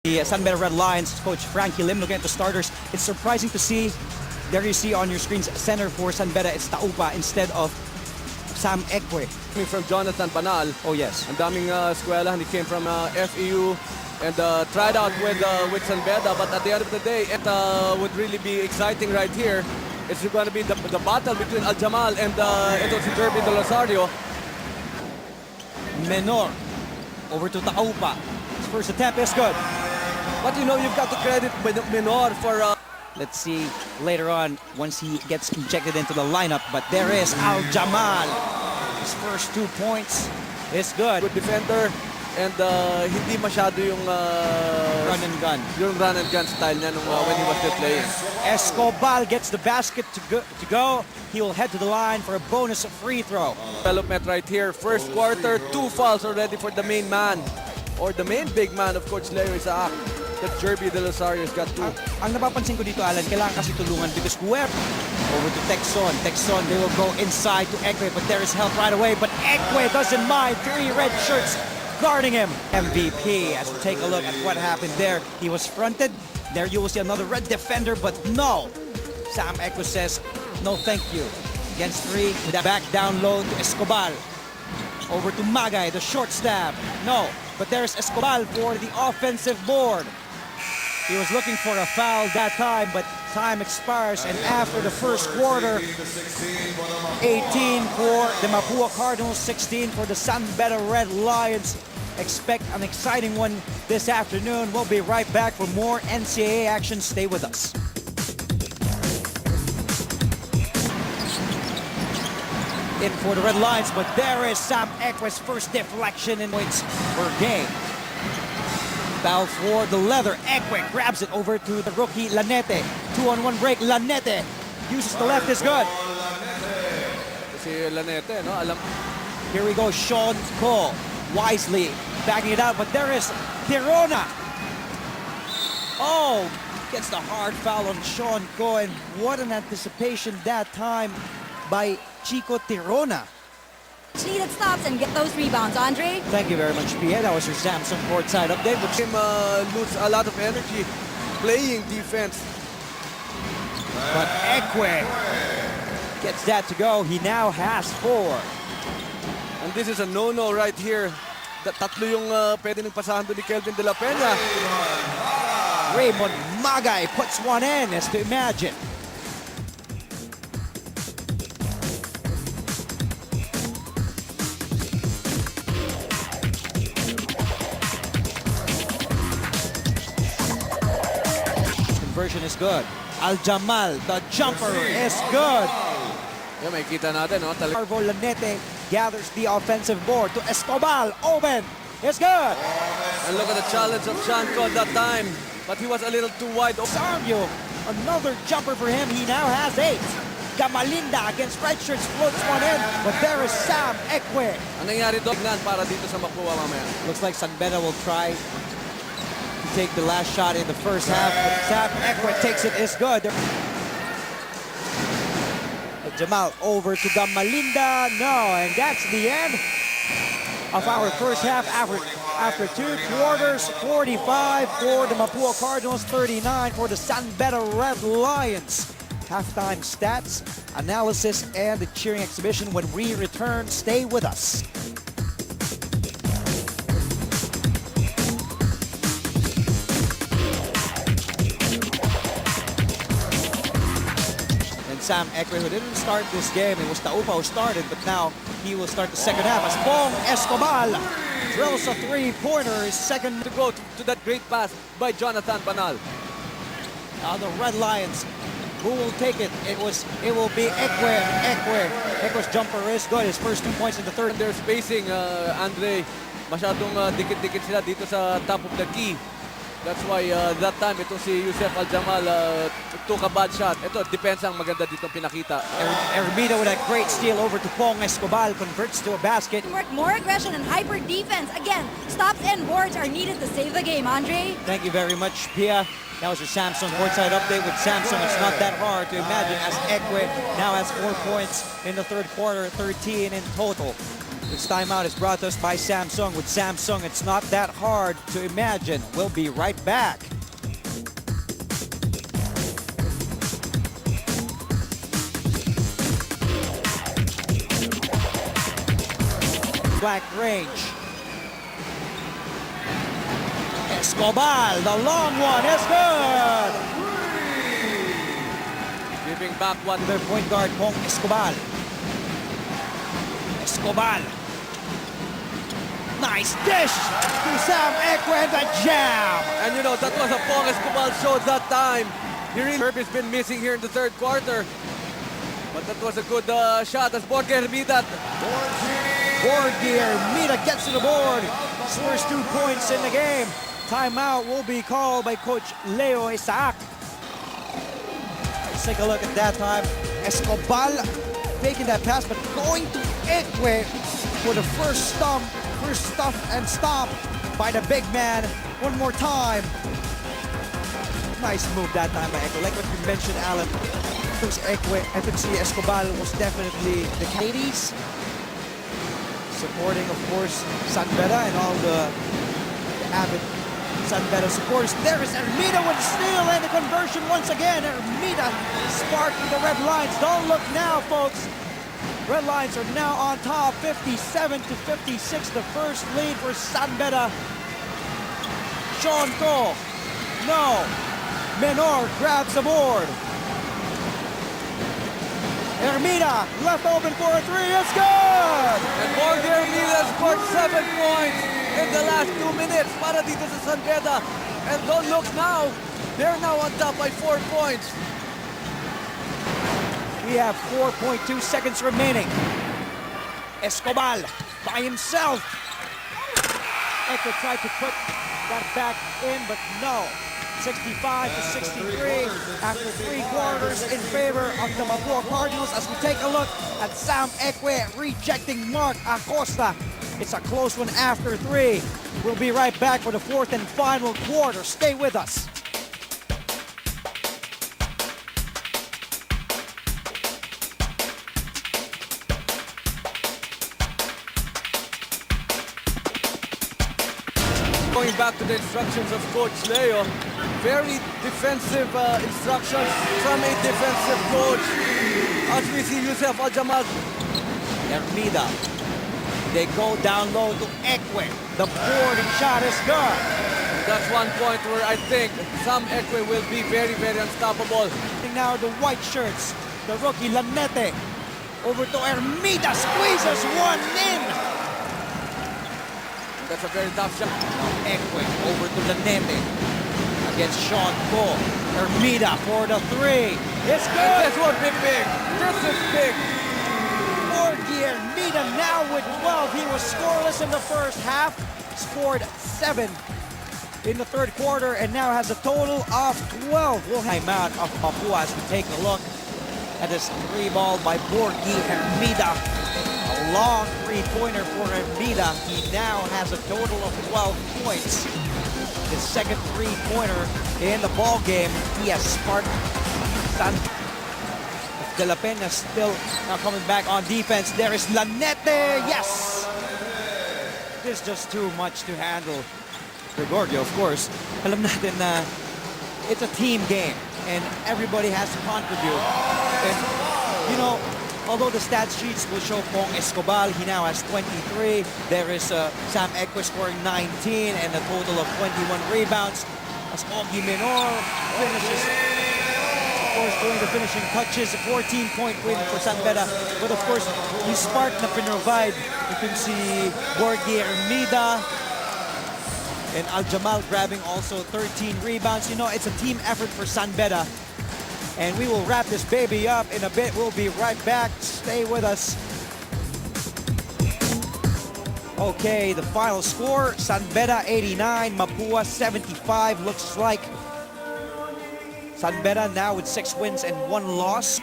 The San Beda Red Lions coach Frankie Lim looking at the starters. It's surprising to see, there you see on your screens, center for San Beda, it's Taupa instead of Sam Ekwe. From Jonathan Banal. Oh yes. Ang daming eskwela, he came from FEU and tried out with San Beda, but at the end of the day, it would really be exciting right here. It's going to be the battle between Al Jamal and ito si Jerby De Rosario. Menor over to Taupa. His first attempt is good. But you know, you've got to credit Menor for... Let's see later on once he gets injected into the lineup. But there is Al Jamal. His first 2 points is good. Good defender and hindi masyado yung Run and gun. Yung run and gun style niya nung, when he was still playing. Escobar gets the basket to go. He will head to the line for a bonus free throw. Development right here. First quarter, 2 fouls already for the main man. Or the main big man of Coach Leo Isaac. That Jerby De Rosario's got 2. Ang napapansin ko dito, Alan, kailangan kasi tulungan because whoever over to Texon, they will go inside to Ekwe, but there is help right away. But Ekwe doesn't mind. 3 red shirts guarding him. MVP, as we take a look at what happened there. He was fronted. There you will see another red defender, but no. Sam Ekwe says, no thank you. Against 3, with that back down low to Escobar. Over to Magay, the short stab. No, but there's Escobar for the offensive board. He was looking for a foul that time, but time expires, and after the first quarter, 18 for the Mapua Cardinals, 16 for the San Beda Red Lions. Expect an exciting one this afternoon. We'll be right back for more NCAA action. Stay with us. In for the Red Lions, but there is Sam Ekwe's first deflection in points per game. Foul for the leather. Ekwe grabs it over to the rookie Lanete. 2-on-1 break. Lanete uses the left, is good. Si Lanete, no? Alam. Here we go, Sean Cole wisely backing it out, but there is Tirona. Oh, gets the hard foul on Sean Cole, and what an anticipation that time by Chico Tirona. Needed stops and get those rebounds, Andre. Thank you very much, Pia. That was your Samsung courtside update. Which him lose a lot of energy playing defense. But Ekwe gets that to go. He now has 4. And this is a no-no right here. Tatlo yung pwede nang pasahan doon ni Kelvin De La Peña. Raymond Magay puts one in, as to imagine. Conversion is good. Al Jamal, the jumper is good. Yeah, may kita natin, no? Arvo Lanete gathers the offensive board to Escobar. Open. It's good. And look at the challenge of Chanco that time. But he was a little too wide. Sargio, another jumper for him. He now has 8. Gamalinda against red shirts floats one in. But there is Sam Ekwe. Ang nangyari doon para dito sa Mapua mamaya. Looks like San Beda will try to take the last shot in the first half. But Sam Ekwe takes it. It's good. Jamal over to Gamalinda. No, and that's the end of our first half. After 2 quarters, 45 for the Mapua Cardinals, 39 for the San Beda Red Lions. Halftime stats, analysis, and the cheering exhibition. When we return, stay with us. Sam Ekwe, who didn't start this game, it was Taupa who started, but now he will start the second half as Pong Escobar drills a 3-pointer, his second to go to that great pass by Jonathan Banal. Now the Red Lions, who will take it? It will be Ekwe. Ekwe's jumper is good, his first 2 points in the third. And they're spacing, Andre, masyadong dikit-dikit sila dito sa top of the key. That's why that time, ito si Yusef Al Jamal took a bad shot. Ito, depensa ang maganda dito pinakita. Ermida with a great steal over to Pong Escobar, converts to a basket. More aggression and hyper defense. Again, stops and boards are needed to save the game, Andre. Thank you very much, Pia. That was your Samsung courtside update. With Samsung, it's not that hard to imagine, as Ekwe now has 4 points in the third quarter, 13 in total. This timeout is brought to us by Samsung. With Samsung, it's not that hard to imagine. We'll be right back. Flank range. Escobar, the long one is good. Giving back one. Their point guard, Pong Escobar. Escobar. Nice dish to Sam Ekwe and the jam. And you know, that was a Pong Escobar show that time. He really has been missing here in the third quarter. But that was a good shot as Borge Hermida. Borge Hermida gets to the board. Scores 2 points in the game. Timeout will be called by Coach Leo Isaac. Let's take a look at that time. Escobar making that pass, but going to Ekwe for the first stuff and stop by the big man. One more time. Nice move that time by Ekwe. Like what you mentioned, Alan. I think si Escobar was definitely the Canadians. Supporting, of course, San Beda and all the avid San Beda supporters. There is Hermida with the steal and the conversion once again. Hermida sparking the Red Lions. Don't look now, folks. Red Lions are now on top, 57-56. The first lead for San Beda. Sean Cole. No. Menor grabs the board. Hermida left open for a three. It's good! And Borge Hermida scored 7 points in the last 2 minutes para dito sa San Beda. And don't look now, they're now on top by 4 points. We have 4.2 seconds remaining. Escobar by himself. Ekwe tried to put that back in, but no. 65-63 after 3 quarters in favor of the Mapua Cardinals as we take a look at Sam Ekwe rejecting Mark Acosta. It's a close one after 3. We'll be right back for the 4th and final quarter. Stay with us. Going back to the instructions of Coach Leo, very defensive instructions from a defensive coach. As we see Yusef Al-Jamal. Hermida. They go down low to Ekwe. The boarding shot is good. That's one point where I think Sam Ekwe will be very, very unstoppable. Now the white shirts, the rookie Lanete. Over to Hermida, squeezes one in. That's a very tough shot. Now Ekwe over to Lanete against Sean Cole. Hermida for the 3. It's good. This would be big. This is big. Borge Hermida now with 12. He was scoreless in the first half. Scored 7 in the third quarter and now has a total of 12. We'll time out of Mapua as we take a look at this 3-ball by Borge Hermida. A long 3-pointer for Hermida. He now has a total of 12 points. His second 3-pointer in the ball game. He has sparked San De La Peña still now coming back on defense. There is Lanete. Yes! This is just too much to handle. Gregorio, of course, alam natin na it's a team game and everybody has to contribute. And, you know, although the stat sheets will show Pong Escobar, he now has 23. There is Sam Ekwe scoring 19 and a total of 21 rebounds. As Ogie Menor finishes, of course, doing the finishing touches, a 14-point win for San Beda. But of course, yung spark na pinrovide, you can see Borge Hermida and Al-Jamal grabbing also 13 rebounds. You know, it's a team effort for San Beda. And we will wrap this baby up in a bit. We'll be right back. Stay with us. Okay, the final score, San Beda 89, Mapua 75. Looks like San Beda now with 6 wins and 1 loss.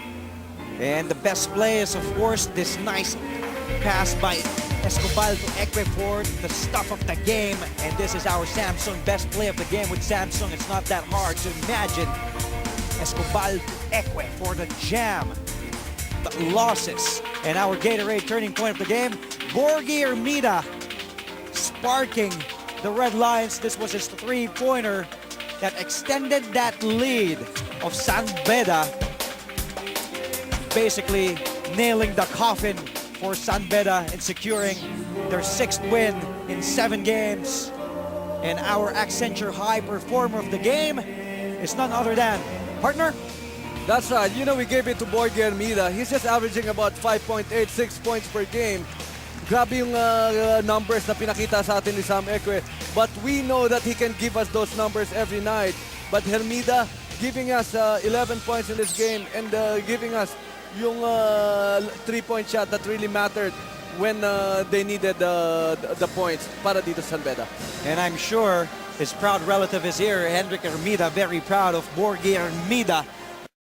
And the best play is, of course, this nice pass by Escobar to Ekwe for the stuff of the game. And this is our Samsung best play of the game. With Samsung, it's not that hard to imagine. Escobar to Ekwe for the jam. The losses. And our Gatorade turning point of the game, Borgi Hermida sparking the Red Lions. This was his three-pointer that extended that lead of San Beda, basically nailing the coffin for San Beda and securing their 6th win in 7 games. And our Accenture high performer of the game is none other than, partner, That's right. You know, we gave it to Borgi Hermida. He's just averaging about 5.86 points per game. Grabe yung numbers na pinakita sa atin ni Sam Ekwe. But we know that he can give us those numbers every night. But Hermida giving us 11 points in this game and giving us yung 3-point shot that really mattered when they needed the points para dito sa San Beda. and I'm sure his proud relative is here, Hendrik Hermida, very proud of Borgi Hermida.